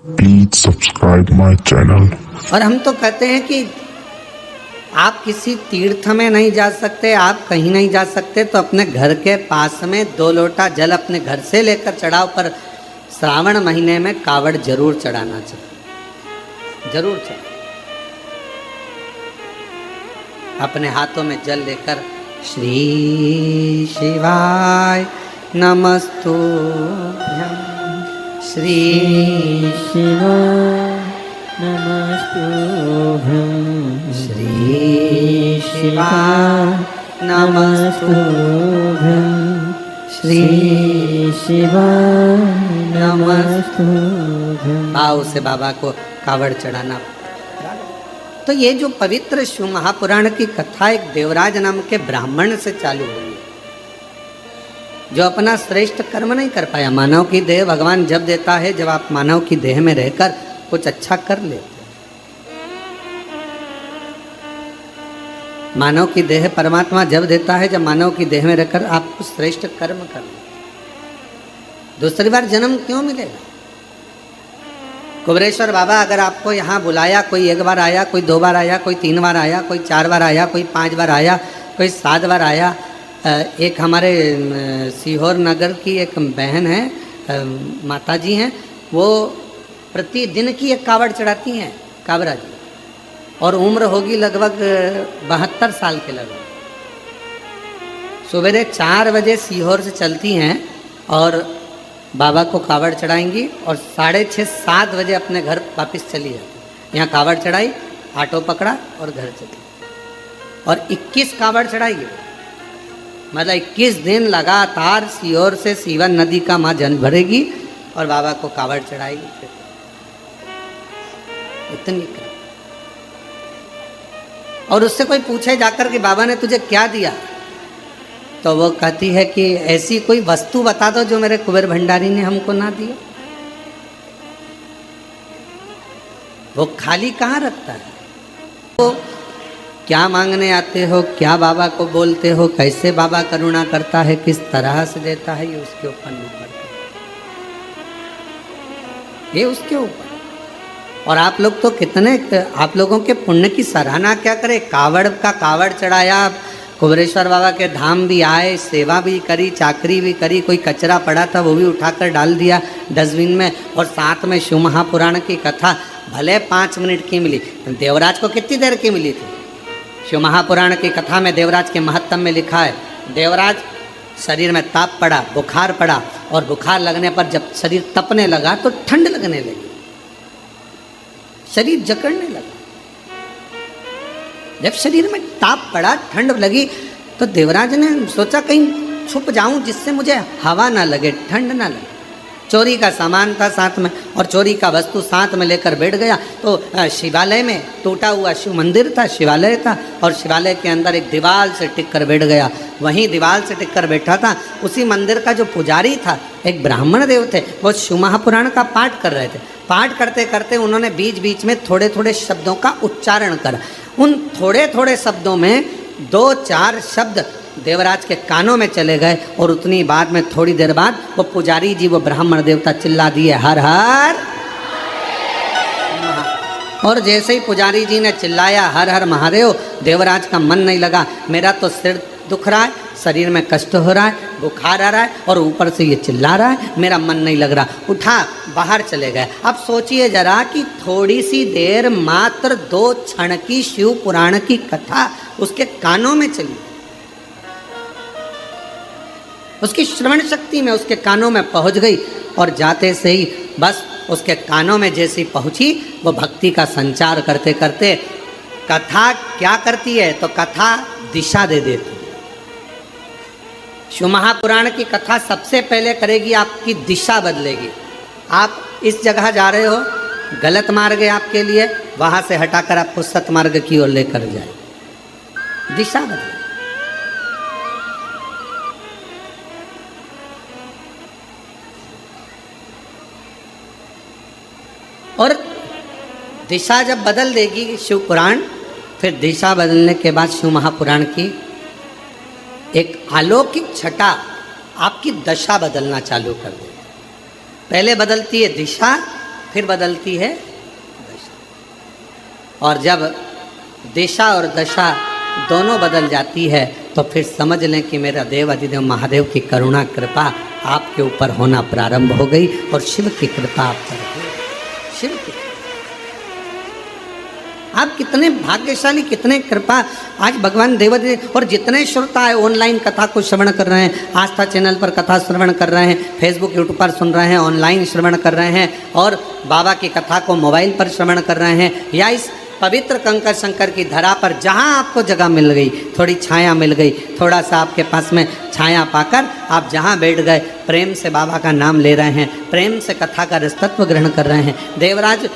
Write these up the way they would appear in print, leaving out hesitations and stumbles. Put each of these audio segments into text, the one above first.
Please subscribe my channel. और हम तो कहते हैं कि आप किसी तीर्थ में नहीं जा सकते, आप कहीं नहीं जा सकते तो अपने घर के पास में 2 लोटा जल अपने घर से लेकर चढ़ाओ, पर श्रावण महीने में कावड़ जरूर चढ़ाना चाहिए, जरूर चढ़ाओ। अपने हाथों में जल लेकर श्री शिवाय नमस्तुभ्यं, श्री शिवाय नमस्तुभ्यं, श्री शिवाय नमस्तुभ्यं, श्री शिवाय नमस्तुभ्यं। भाव से बाबा को कावड़ चढ़ाना। तो ये जो पवित्र शिव महापुराण की कथा एक देवराज नाम के ब्राह्मण से चालू हुई, जो अपना श्रेष्ठ कर्म नहीं कर पाया। मानव की देह भगवान जब देता है, जब आप मानव की देह में रहकर कुछ अच्छा कर लेते हैं। मानव की देह परमात्मा जब देता है, जब मानव की देह में रहकर आप कुछ श्रेष्ठ कर्म कर लेते। दूसरी बार जन्म क्यों मिलेगा? कुबरेश्वर बाबा अगर आपको यहाँ बुलाया, कोई 1 बार आया, कोई 2 बार आया, कोई 3 बार आया, कोई 4 बार आया, कोई 5 बार आया, कोई 7 बार आया। एक हमारे सीहोर नगर की एक बहन है, माता जी हैं, वो प्रतिदिन की एक कावड़ चढ़ाती हैं, कावड़ा जी, और उम्र होगी लगभग 72 साल के लगभग। सवेरे 4 बजे सीहोर से चलती हैं और बाबा को कावड़ चढ़ाएंगी और 6:30-7 बजे अपने घर वापस चली जाती। यहाँ कावड़ चढ़ाई, ऑटो पकड़ा और घर चली, और 21 कावड़ चढ़ाई। मतलब 21 दिन लगातार सीहोर से सीवन नदी का माँ जल भरेगी और बाबा को कावड़ चढ़ाएगी। इतनी। और उससे कोई पूछे जाकर कि बाबा ने तुझे क्या दिया, तो वो कहती है कि ऐसी कोई वस्तु बता दो जो मेरे कुबेर भंडारी ने हमको ना दिया। वो खाली कहाँ रखता है? तो क्या मांगने आते हो, क्या बाबा को बोलते हो, कैसे बाबा करुणा करता है, किस तरह से देता है, ये उसके ऊपर निर्भर करता है, ये उसके ऊपर। और आप लोग तो कितने, आप लोगों के पुण्य की सराहना क्या करें। कावड़ का कावड़ चढ़ाया, कुबरेश्वर बाबा के धाम भी आए, सेवा भी करी, चाकरी भी करी, कोई कचरा पड़ा था वो भी उठाकर डाल दिया डस्टबिन में, और साथ में शिव महापुराण की कथा भले 5 मिनट की मिली, देवराज को कितनी देर की मिली थी? शिव महापुराण की कथा में देवराज के महत्व में लिखा है, देवराज शरीर में ताप पड़ा, बुखार पड़ा, और बुखार लगने पर जब शरीर तपने लगा तो ठंड लगने लगी, शरीर जकड़ने लगा। जब शरीर में ताप पड़ा, ठंड लगी, तो देवराज ने सोचा कहीं छुप जाऊं जिससे मुझे हवा ना लगे, ठंड ना लगे। चोरी का सामान था साथ में, और चोरी का वस्तु साथ में लेकर बैठ गया। तो शिवालय में टूटा हुआ शिव मंदिर था, शिवालय था, और शिवालय के अंदर एक दीवार से टिक कर बैठ गया। वहीं दीवार से टिक कर बैठा था। उसी मंदिर का जो पुजारी था, एक ब्राह्मण देव थे, वो शिव महापुराण का पाठ कर रहे थे। पाठ करते करते उन्होंने बीच बीच में थोड़े थोड़े शब्दों का उच्चारण करा। उन थोड़े थोड़े शब्दों में 2-4 शब्द देवराज के कानों में चले गए, और उतनी बाद में थोड़ी देर बाद वो पुजारी जी, वो ब्राह्मण देवता चिल्ला दिए, हर हर। और जैसे ही पुजारी जी ने चिल्लाया हर हर महादेव, देवराज का मन नहीं लगा। मेरा तो सिर दुख रहा है, शरीर में कष्ट हो रहा है, बुखार आ रहा है, और ऊपर से ये चिल्ला रहा है, मेरा मन नहीं लग रहा। उठा बाहर चले गए। अब सोचिए जरा कि थोड़ी सी देर, मात्र 2 क्षण की शिव पुराण की कथा उसके कानों में चली, उसकी श्रवण शक्ति में उसके कानों में पहुंच गई, और जाते से ही बस उसके कानों में जैसी पहुंची, वो भक्ति का संचार करते करते कथा क्या करती है, तो कथा दिशा दे देती है। शिव महापुराण की कथा सबसे पहले करेगी, आपकी दिशा बदलेगी। आप इस जगह जा रहे हो, गलत मार्ग है आपके लिए, वहां से हटाकर आपको सतमार्ग की ओर लेकर जाए, दिशा बदले। और दिशा जब बदल देगी शिव पुराण, फिर दिशा बदलने के बाद शिव महापुराण की एक अलौकिक छटा आपकी दशा बदलना चालू कर देती। पहले बदलती है दिशा, फिर बदलती है दशा। और जब दिशा और दशा दोनों बदल जाती है तो फिर समझ लें कि मेरा देव अधिदेव महादेव की करुणा कृपा आपके ऊपर होना प्रारंभ हो गई और शिव की कृपा आप पर हो गई। शिव की आप कितने भाग्यशाली, कितने कृपा आज भगवान देवाधिदेव। और जितने श्रोता है ऑनलाइन कथा को श्रवण कर रहे हैं, आस्था चैनल पर कथा श्रवण कर रहे हैं, फेसबुक यूट्यूब पर सुन रहे हैं, ऑनलाइन श्रवण कर रहे हैं और बाबा की कथा को मोबाइल पर श्रवण कर रहे हैं, या इस पवित्र कंकर शंकर की धरा पर जहाँ आपको जगह मिल गई, थोड़ी छाया मिल गई, थोड़ा सा आपके पास में छाया पाकर आप जहाँ बैठ गए, प्रेम से बाबा का नाम ले रहे हैं, प्रेम से कथा का रसतत्व ग्रहण कर रहे हैं। देवराज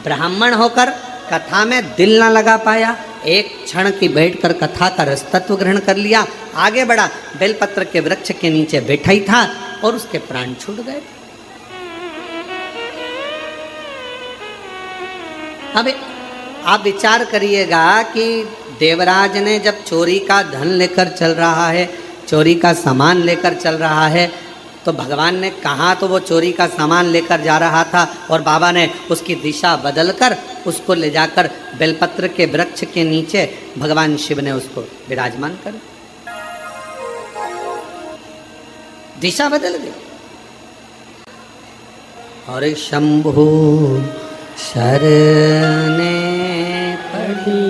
ब्राह्मण होकर कथा में दिल ना लगा पाया, एक क्षण की बैठकर कथा का रसतत्व ग्रहण कर लिया, आगे बढ़ा, बेलपत्र के वृक्ष के नीचे बैठा ही था और उसके प्राण छूट गए। अब आप विचार करिएगा कि देवराज ने जब चोरी का धन लेकर चल रहा है, चोरी का सामान लेकर चल रहा है, तो भगवान ने कहा तो वो चोरी का सामान लेकर जा रहा था और बाबा ने उसकी दिशा बदलकर उसको ले जाकर बेलपत्र के वृक्ष के नीचे भगवान शिव ने उसको विराजमान कर, दिशा बदल गई। और शंभु शरणे पड़ी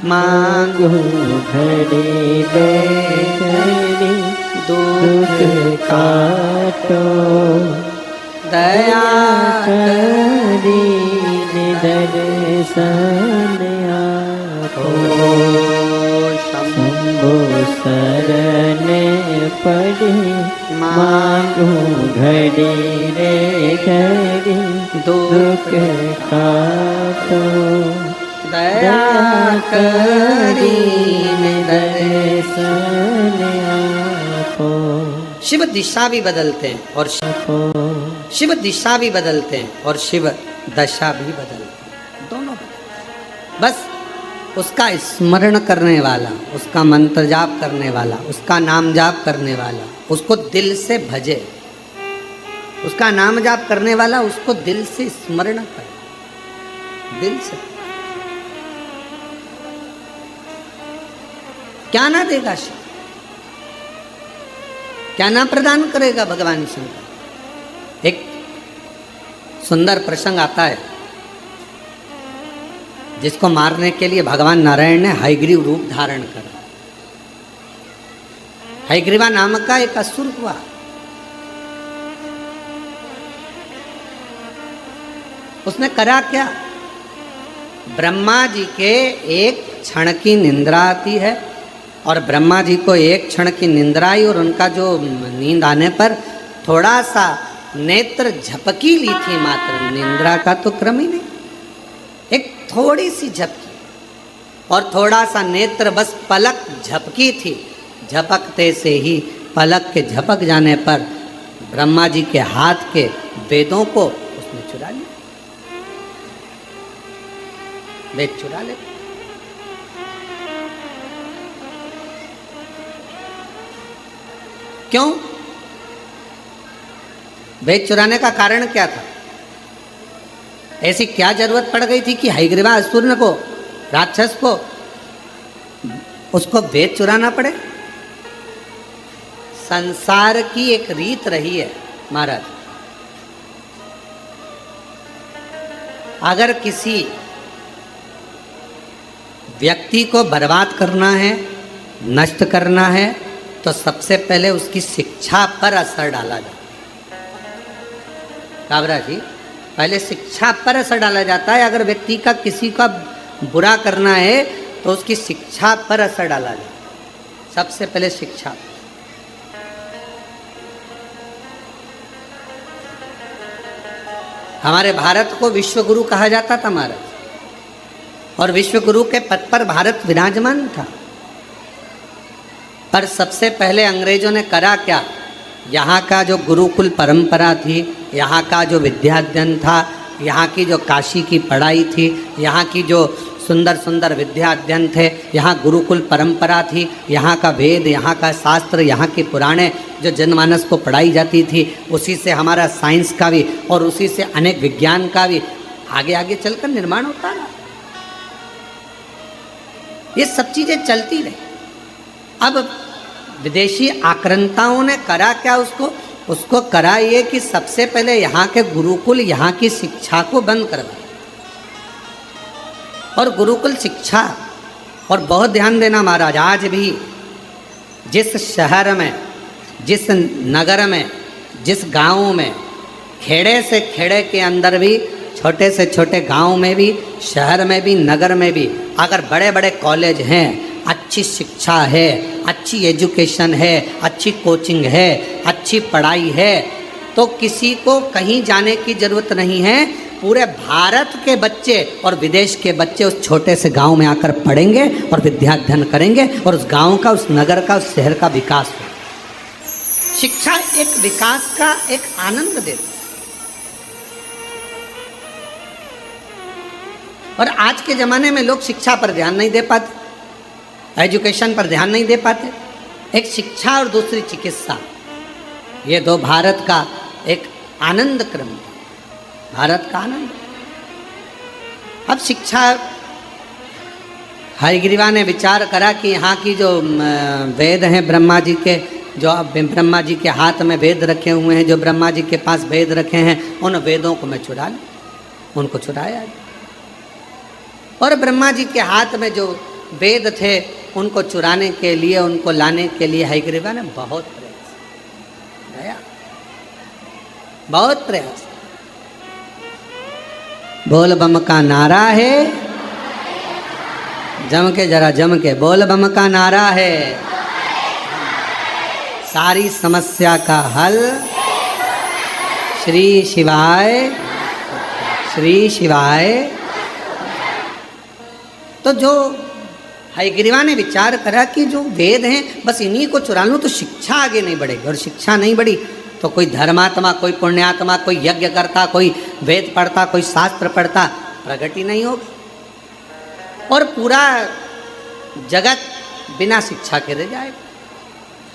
मांगू घड़ी दे घड़ी दुख काटो दया करी दर्शन आपो शंभो शरण पड़ी मांगू घड़ी रे घड़ी दुख काटो दया करी दर्शन आपो। शिव दिशा भी बदलते हैं और शिव दिशा भी बदलते हैं और शिव दशा भी बदलते हैं, दोनों बदलते हैं। बस उसका स्मरण करने वाला, उसका मंत्र जाप करने वाला, उसका नाम जाप करने वाला उसको दिल से भजे, उसका नाम जाप करने वाला उसको दिल से स्मरण करे, दिल से। क्या ना देगा शिव, क्या ना प्रदान करेगा भगवान शंकर। एक सुंदर प्रसंग आता है जिसको मारने के लिए भगवान नारायण ने हयग्रीव रूप धारण करा। हयग्रीवा नामक का एक असुर हुआ, उसने करा क्या, ब्रह्मा जी के एक क्षण की निंद्रा आती है और ब्रह्मा जी को एक क्षण की निंद्रा आई और उनका जो नींद आने पर थोड़ा सा नेत्र झपकी ली थी, मात्र निंद्रा का तो क्रम ही नहीं, एक थोड़ी सी झपकी और थोड़ा सा नेत्र, बस पलक झपकी थी। झपकते से ही पलक के झपक जाने पर ब्रह्मा जी के हाथ के वेदों को उसने चुरा लिया, वेद चुरा ले। क्यों? वेद चुराने का कारण क्या था? ऐसी क्या जरूरत पड़ गई थी कि हयग्रीवा असुर को, राक्षस को, उसको वेद चुराना पड़े? संसार की एक रीत रही है महाराज, अगर किसी व्यक्ति को बर्बाद करना है, नष्ट करना है, तो सबसे पहले उसकी शिक्षा पर असर डाला जाता है। काबरा जी, पहले शिक्षा पर असर डाला जाता है। अगर व्यक्ति का किसी का बुरा करना है तो उसकी शिक्षा पर असर डाला जाता है, सबसे पहले शिक्षा। हमारे भारत को विश्व गुरु कहा जाता था महाराज, और विश्व गुरु के पद पर भारत विराजमान था। पर सबसे पहले अंग्रेजों ने करा क्या, यहाँ का जो गुरुकुल परंपरा थी, यहाँ का जो विद्याध्ययन था, यहाँ की जो काशी की पढ़ाई थी, यहाँ की जो सुंदर सुंदर विद्याध्ययन थे, यहाँ गुरुकुल परंपरा थी, यहाँ का वेद, यहाँ का शास्त्र, यहाँ की पुराणे, जो जनमानस को पढ़ाई जाती थी, उसी से हमारा साइंस का भी और उसी से अनेक विज्ञान का भी आगे आगे चलकर निर्माण होता रहा। ये सब चीजें चलती रही। अब विदेशी आक्रांताओं ने करा क्या? उसको करा ये कि सबसे पहले यहाँ के गुरुकुल, यहाँ की शिक्षा को बंद करवाया। और गुरुकुल शिक्षा, और बहुत ध्यान देना महाराज, आज भी जिस शहर में, जिस नगर में, जिस गांव में, खेड़े से खेड़े के अंदर भी, छोटे से छोटे गांव में भी, शहर में भी, नगर में भी अगर बड़े बड़े कॉलेज हैं, अच्छी शिक्षा है, अच्छी एजुकेशन है, अच्छी कोचिंग है, अच्छी पढ़ाई है, तो किसी को कहीं जाने की ज़रूरत नहीं है। पूरे भारत के बच्चे और विदेश के बच्चे उस छोटे से गांव में आकर पढ़ेंगे और विद्याध्ययन करेंगे और उस गांव का, उस नगर का, उस शहर का विकास हो। शिक्षा एक विकास का एक आनंद देती। और आज के ज़माने में लोग शिक्षा पर ध्यान नहीं दे पाते, एजुकेशन पर ध्यान नहीं दे पाते। एक शिक्षा और दूसरी चिकित्सा, ये दो भारत का एक आनंद क्रम, भारत का आनंद। अब शिक्षा, हयग्रीवा ने विचार करा कि यहाँ की जो वेद हैं ब्रह्मा जी के, जो ब्रह्मा जी के हाथ में वेद रखे हुए हैं, जो ब्रह्मा जी के पास वेद रखे हैं, उन वेदों को मैं चुरा लूँ। उनको चुराया और ब्रह्मा जी के हाथ में जो वेद थे उनको चुराने के लिए, उनको लाने के लिए हयग्रीवा ने बहुत प्रयास किया, बहुत प्रयास। बोल बम का नारा है, जम के, जरा जम के बोल बम का नारा है, सारी समस्या का हल श्री शिवाय, श्री शिवाय। तो जो हयग्रीवा ने विचार करा कि जो वेद हैं बस इन्हीं को चुरा लूँ तो शिक्षा आगे नहीं बढ़ेगी, और शिक्षा नहीं बढ़ी तो कोई धर्मात्मा, कोई पुण्यात्मा, कोई यज्ञ करता, कोई वेद पढ़ता, कोई शास्त्र पढ़ता, प्रगति नहीं होगी और पूरा जगत बिना शिक्षा के रह जाएगा।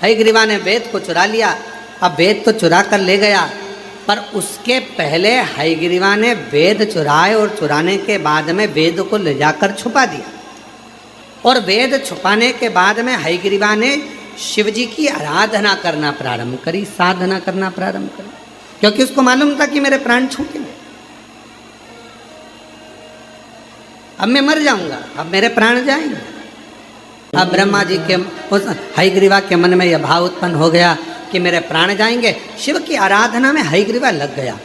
हयग्रीवा ने वेद को चुरा लिया। अब वेद तो चुरा कर ले गया, पर उसके पहले हयग्रीवा ने वेद चुराए और चुराने के बाद में वेद को ले जाकर छुपा दिया। और वेद छुपाने के बाद में हयग्रीवा ने शिव जी की आराधना करना प्रारंभ करी, साधना करना प्रारंभ करी, क्योंकि उसको मालूम था कि मेरे प्राण छूटेंगे, अब मैं मर जाऊंगा, अब मेरे प्राण जाएंगे। अब ब्रह्मा जी के, उस हयग्रीवा के मन में यह भाव उत्पन्न हो गया कि मेरे प्राण जाएंगे। शिव की आराधना में हयग्रीवा लग गया,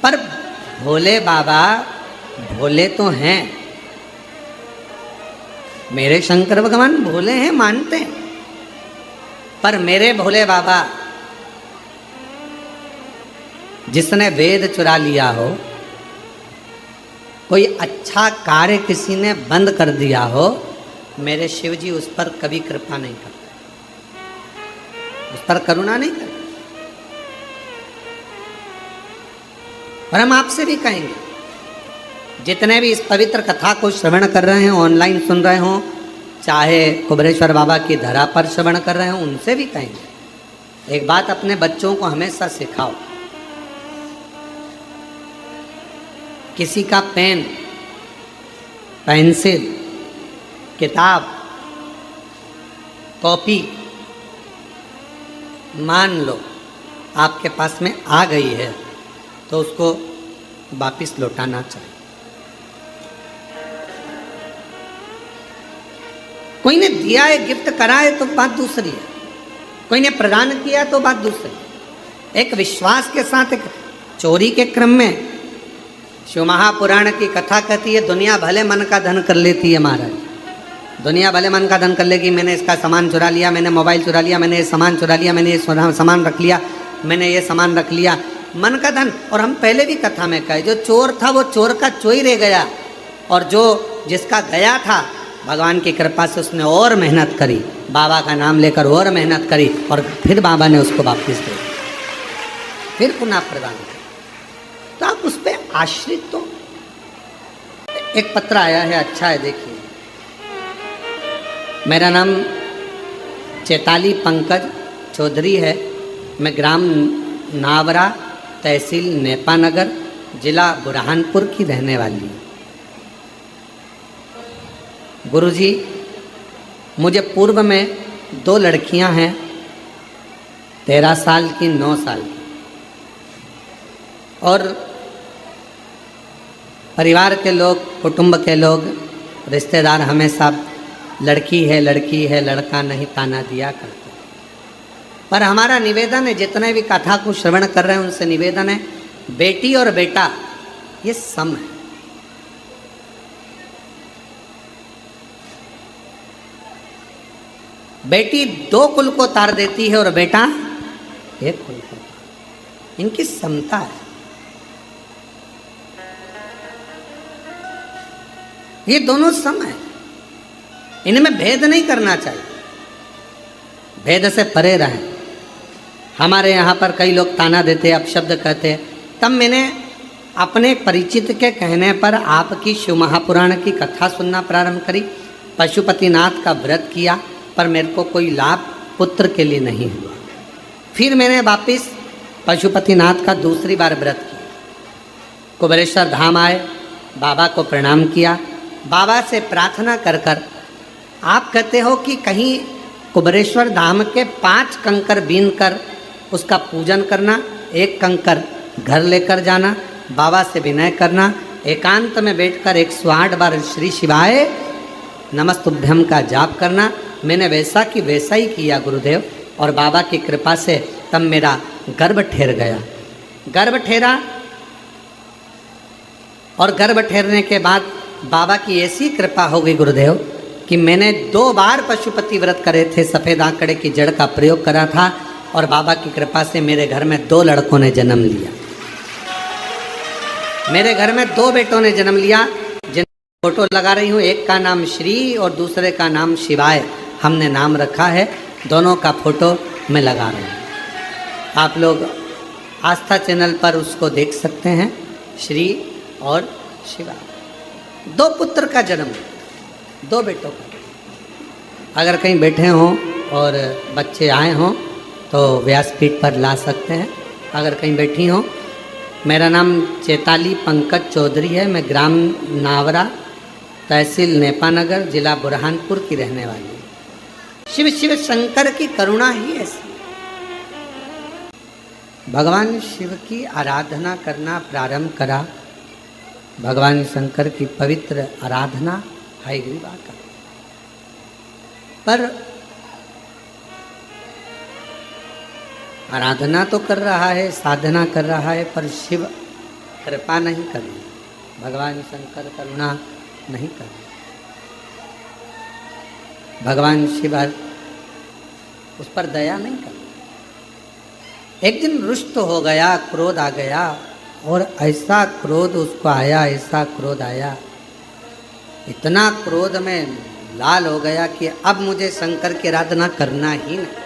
पर भोले बाबा भोले तो हैं, मेरे शंकर भगवान भोले हैं, मानते हैं, पर मेरे भोले बाबा जिसने वेद चुरा लिया हो, कोई अच्छा कार्य किसी ने बंद कर दिया हो, मेरे शिव जी उस पर कभी कृपा नहीं करते, उस पर करुणा नहीं करते। और हम आपसे भी कहेंगे, जितने भी इस पवित्र कथा को श्रवण कर रहे हैं, ऑनलाइन सुन रहे हों, चाहे कुबरेश्वर बाबा की धरा पर श्रवण कर रहे हों, उनसे भी कहेंगे, एक बात अपने बच्चों को हमेशा सिखाओ, किसी का पेन, पेंसिल, किताब, कॉपी मान लो आपके पास में आ गई है तो उसको वापस लौटाना चाहिए। कोई ने दिया है, गिफ्ट करा है तो बात दूसरी है, कोई ने प्रदान किया तो बात दूसरी। एक विश्वास के साथ, एक चोरी के क्रम में शिव महापुराण की कथा कहती है, दुनिया भले मन का धन कर लेती है महाराज, दुनिया भले मन का धन कर लेगी, मैंने इसका सामान चुरा लिया, मैंने मोबाइल चुरा लिया, मैंने ये सामान चुरा लिया, मैंने ये सामान रख लिया, मैंने ये सामान रख लिया, मन का धन। और हम पहले भी कथा में कहे, जो चोर था वो चोर का चोरी रह गया, और जो जिसका गया था भगवान की कृपा से उसने और मेहनत करी, बाबा का नाम लेकर और मेहनत करी, और फिर बाबा ने उसको वापस दे दिया, फिर पुनः प्रदान किया। तो आप उस पर आश्रित। तो एक पत्र आया है, अच्छा है, देखिए। मेरा नाम चैताली पंकज चौधरी है, मैं ग्राम नावरा, तहसील नेपानगर, जिला बुरहानपुर की रहने वाली हूँ। गुरुजी, मुझे पूर्व में 2 लड़कियां हैं, 13 साल की, 9 साल की, और परिवार के लोग, कुटुंब के लोग, रिश्तेदार हमेशा लड़की है लड़का नहीं ताना दिया करते। पर हमारा निवेदन है, जितने भी कथा को श्रवण कर रहे हैं उनसे निवेदन है, बेटी और बेटा ये सम है। बेटी 2 कुल को तार देती है और बेटा 1 कुल को। इनकी समता है। ये दोनों सम है, इनमें भेद नहीं करना चाहिए, भेद से परे रहें। हमारे यहाँ पर कई लोग ताना देते, अपशब्द कहते, तब मैंने अपने परिचित के कहने पर आपकी शिव महापुराण की कथा सुनना प्रारंभ करी, पशुपतिनाथ का व्रत किया, पर मेरे को कोई लाभ पुत्र के लिए नहीं हुआ। फिर मैंने वापिस पशुपतिनाथ का दूसरी बार व्रत किया, कुबेरेश्वर धाम आए, बाबा को प्रणाम किया, बाबा से प्रार्थना कर कर, आप कहते हो कि कहीं कुबेरेश्वर धाम के 5 कंकर बीन कर उसका पूजन करना, 1 कंकर घर लेकर जाना, बाबा से विनय करना, एकांत में बैठकर 108 बार श्री शिवाय नमस्तुभ्यम का जाप करना। मैंने वैसा कि वैसा ही किया गुरुदेव, और बाबा की कृपा से तब मेरा गर्भ ठहर गया। गर्भ ठहरा, और गर्भ ठहरने के बाद बाबा की ऐसी कृपा हो गई गुरुदेव कि मैंने 2 बार पशुपति व्रत करे थे, सफ़ेद आंकड़े की जड़ का प्रयोग करा था, और बाबा की कृपा से मेरे घर में 2 लड़कों ने जन्म लिया। मेरे घर में 2 बेटों ने जन्म लिया, जिन फोटो लगा रही हूँ, एक का नाम श्री और दूसरे का नाम शिवाय हमने नाम रखा है। दोनों का फोटो मैं लगा रहा हूँ, आप लोग आस्था चैनल पर उसको देख सकते हैं। श्री और शिवाय, 2 पुत्र का जन्म, 2 बेटों का। अगर कहीं बैठे हों और बच्चे आए हों तो व्यासपीठ पर ला सकते हैं। अगर कहीं बैठी हों, मेरा नाम चैताली पंकज चौधरी है, मैं ग्राम नावरा, तहसील नेपानगर, जिला बुरहानपुर की रहने वाली हूँ। शिव शिव शंकर की करुणा ही ऐसी। भगवान शिव की आराधना करना प्रारंभ करा, भगवान शंकर की पवित्र आराधना हयग्रीवा का। पर आराधना तो कर रहा है, साधना कर रहा है, पर शिव कृपा नहीं कर रही, भगवान शंकर करुणा नहीं कर रहे। भगवान शिव उस पर दया नहीं कर रहे। एक दिन रुष्ट हो गया, क्रोध आ गया, और ऐसा क्रोध उसको आया, ऐसा क्रोध आया, इतना क्रोध में लाल हो गया कि अब मुझे शंकर की आराधना करना ही नहीं।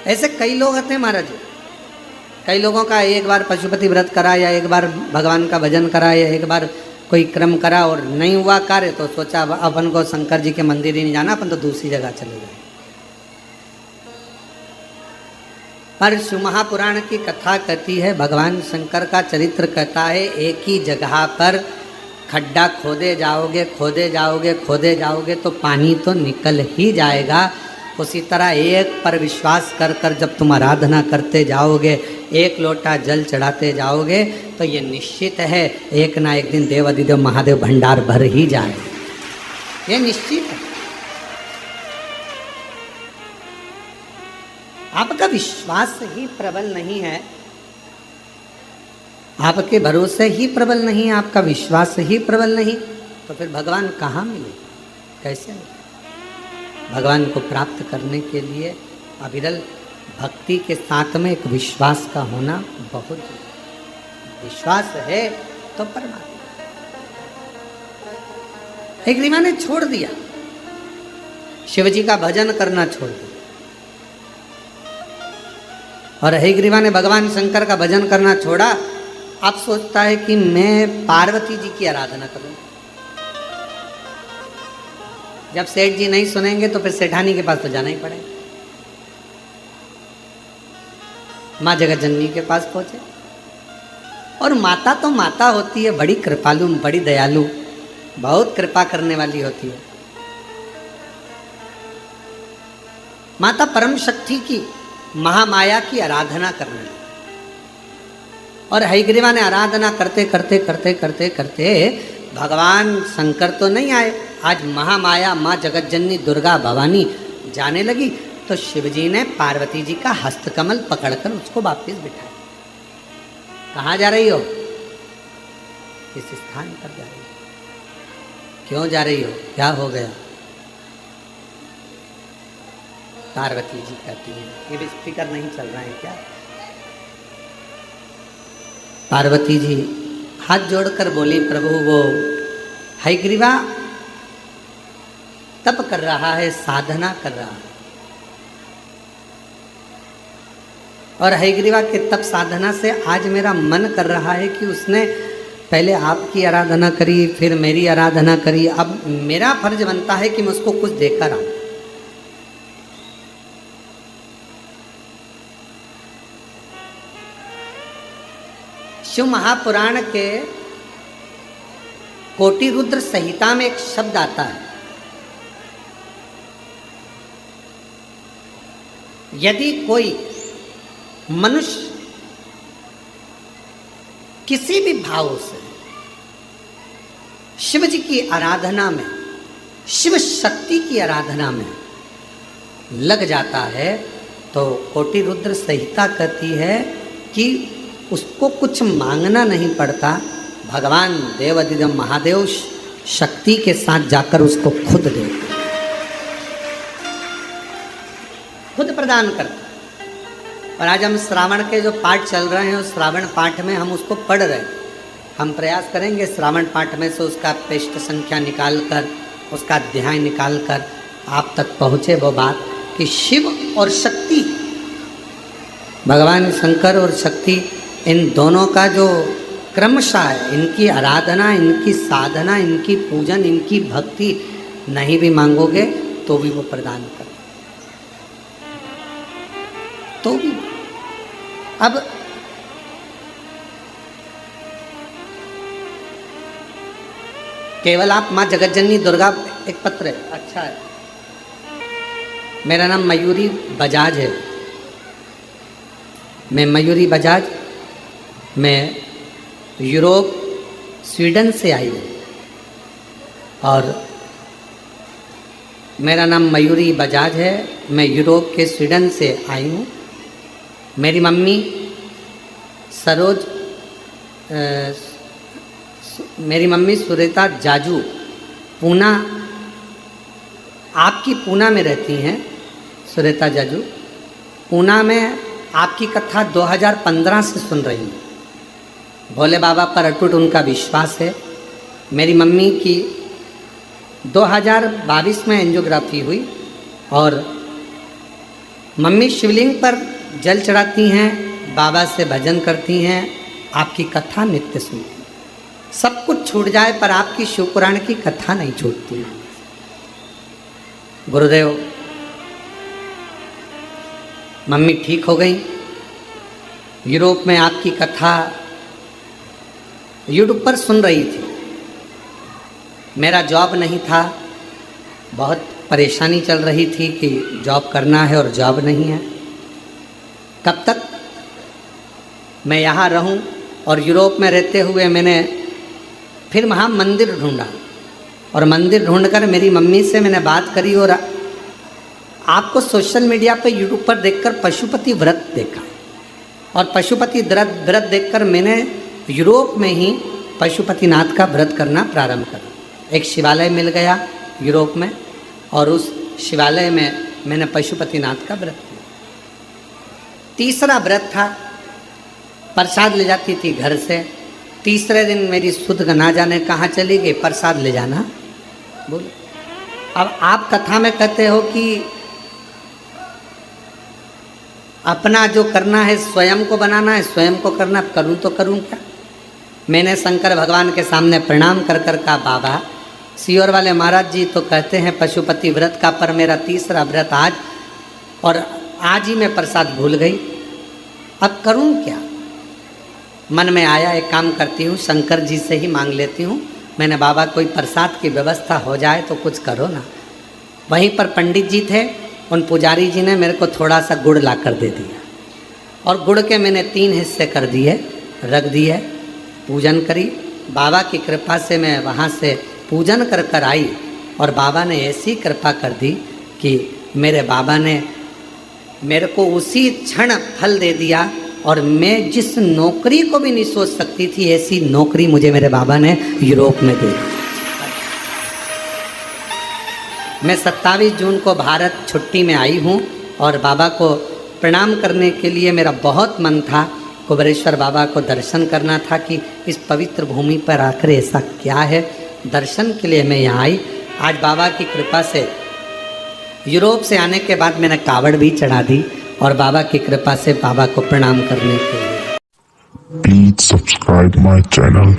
ऐसे कई लोग होते हैं महाराज, कई लोगों का एक बार पशुपति व्रत करा, या एक बार भगवान का भजन करा, या एक बार कोई क्रम करा और नहीं हुआ कार्य, तो सोचा अपन को शंकर जी के मंदिर ही नहीं जाना, अपन तो दूसरी जगह चले गए। पर शिव महापुराण की कथा कहती है, भगवान शंकर का चरित्र कहता है, एक ही जगह पर खड्डा खोदे जाओगे, खोदे जाओगे, खोदे जाओगे तो पानी तो निकल ही जाएगा। उसी तरह एक पर विश्वास कर कर जब तुम आराधना करते जाओगे, एक लोटा जल चढ़ाते जाओगे, तो ये निश्चित है एक ना एक दिन देव अधिदेव महादेव भंडार भर ही जाए, ये निश्चित है। आपका विश्वास ही प्रबल नहीं है, आपके भरोसे ही प्रबल नहीं है, आपका विश्वास ही प्रबल नहीं, तो फिर भगवान कहाँ मिले, कैसे मिले? भगवान को प्राप्त करने के लिए अविरल भक्ति के साथ में एक विश्वास का होना बहुत जरूरी। विश्वास है तो परमात्मा। हयग्रीवा ने छोड़ दिया, शिवजी का भजन करना छोड़ दिया, और हयग्रीवा ने भगवान शंकर का भजन करना छोड़ा। अब सोचता है कि मैं पार्वती जी की आराधना करूं। जब सेठ जी नहीं सुनेंगे तो फिर सेठानी के पास तो जाना ही पड़ेगा। माँ जगत जननी के पास पहुंचे, और माता तो माता होती है, बड़ी कृपालु, बड़ी दयालु, बहुत कृपा करने वाली होती है। माता परम शक्ति की, महामाया की आराधना करने लगी, और हयग्रीवा ने आराधना करते करते करते करते करते भगवान शंकर तो नहीं आए, आज महामाया माँ जगतजननी दुर्गा भवानी जाने लगी, तो शिवजी ने पार्वती जी का हस्तकमल पकड़कर उसको वापस बिठाया। कहाँ जा रही हो? इस स्थान पर जा रही हो। क्यों जा रही हो? क्या हो गया? पार्वती जी कहती है, ये भी स्पीकर नहीं चल रहा है क्या? पार्वती जी हाथ जोड़कर बोली, प्रभु वो हयग्रीवा तप कर रहा है, साधना कर रहा है, और हयग्रीवा के तप साधना से आज मेरा मन कर रहा है कि उसने पहले आपकी आराधना करी, फिर मेरी आराधना करी, अब मेरा फर्ज बनता है कि मैं उसको कुछ देकर आऊं। शिव महापुराण के कोटि रुद्र संहिता में एक शब्द आता है, यदि कोई मनुष्य किसी भी भाव से शिव जी की आराधना में, शिव शक्ति की आराधना में लग जाता है, तो कोटि रुद्र संहिता कहती है कि उसको कुछ मांगना नहीं पड़ता, भगवान देवाधिदेव महादेव शक्ति के साथ जाकर उसको खुद देते, खुद प्रदान करते। और आज हम श्रावण के जो पाठ चल रहे हैं, उस श्रावण पाठ में हम उसको पढ़ रहे हैं। हम प्रयास करेंगे श्रावण पाठ में से उसका पृष्ठ संख्या निकाल कर, उसका अध्याय निकाल कर आप तक पहुँचे वो बात कि शिव और शक्ति, भगवान शंकर और शक्ति, इन दोनों का जो क्रमशः है, इनकी आराधना, इनकी साधना, इनकी पूजन, इनकी भक्ति नहीं भी मांगोगे तो भी वो प्रदान कर, तो भी। अब केवल आप माँ जगतजननी दुर्गा, एक पत्र है, अच्छा है, मेरा नाम मयूरी बजाज है, मैं मयूरी बजाज, मैं यूरोप स्वीडन से आई हूँ, और मेरा नाम मयूरी बजाज है, मैं यूरोप के स्वीडन से आई हूँ। मेरी मम्मी सरोज, मेरी मम्मी सुरेता जाजू पूना, आपकी पूना में रहती हैं, सुरेता जाजू पूना में आपकी कथा 2015 से सुन रही हूँ। भोले बाबा पर अटूट उनका विश्वास है। मेरी मम्मी की 2022 में एंजियोग्राफी हुई, और मम्मी शिवलिंग पर जल चढ़ाती हैं, बाबा से भजन करती हैं, आपकी कथा नित्य सुनती हैं। सब कुछ छूट जाए पर आपकी शिवपुराण की कथा नहीं छूटती है। गुरुदेव, मम्मी ठीक हो गई, यूरोप में आपकी कथा यूट्यूब पर सुन रही थी। मेरा जॉब नहीं था, बहुत परेशानी चल रही थी कि जॉब करना है और जॉब नहीं है, कब तक मैं यहाँ रहूँ। और यूरोप में रहते हुए मैंने फिर वहाँ मंदिर ढूंढा, और मंदिर ढूंढकर मेरी मम्मी से मैंने बात करी, और आपको सोशल मीडिया पर यूट्यूब पर देखकर पशुपति व्रत देखा, और पशुपति व्रत देखकर मैंने यूरोप में ही पशुपतिनाथ का व्रत करना प्रारंभ करा। एक शिवालय मिल गया यूरोप में, और उस शिवालय में मैंने पशुपतिनाथ का व्रत किया। तीसरा व्रत था, प्रसाद ले जाती थी घर से। तीसरे दिन मेरी सुध ना जाने कहाँ चली गई, प्रसाद ले जाना बोल। अब आप कथा में कहते हो कि अपना जो करना है स्वयं को बनाना है, स्वयं को करना, करूं तो करूं क्या। मैंने शंकर भगवान के सामने प्रणाम कर कर कहा, बाबा सीहोर वाले महाराज जी तो कहते हैं पशुपति व्रत का, पर मेरा तीसरा व्रत आज, और आज ही मैं प्रसाद भूल गई। अब करूं क्या? मन में आया एक काम करती हूँ, शंकर जी से ही मांग लेती हूँ। मैंने बाबा कोई प्रसाद की व्यवस्था हो जाए तो कुछ करो ना। वहीं पर पंडित जी थे, उन पुजारी जी ने मेरे को थोड़ा सा गुड़ ला कर दे दिया, और गुड़ के मैंने 3 हिस्से कर दिए, रख दिए, पूजन करी। बाबा की कृपा से मैं वहाँ से पूजन कर कर आई, और बाबा ने ऐसी कृपा कर दी कि मेरे बाबा ने मेरे को उसी क्षण फल दे दिया, और मैं जिस नौकरी को भी नहीं सोच सकती थी ऐसी नौकरी मुझे मेरे बाबा ने यूरोप में दी। मैं 27 जून को भारत छुट्टी में आई हूँ, और बाबा को प्रणाम करने के लिए मेरा बहुत मन था। कुबेरेश्वर बाबा को दर्शन करना था कि इस पवित्र भूमि पर आकर ऐसा क्या है। दर्शन के लिए मैं यहाँ आई। आज बाबा की कृपा से यूरोप से आने के बाद मैंने कावड़ भी चढ़ा दी, और बाबा की कृपा से बाबा को प्रणाम करने के लिए। Please subscribe my channel.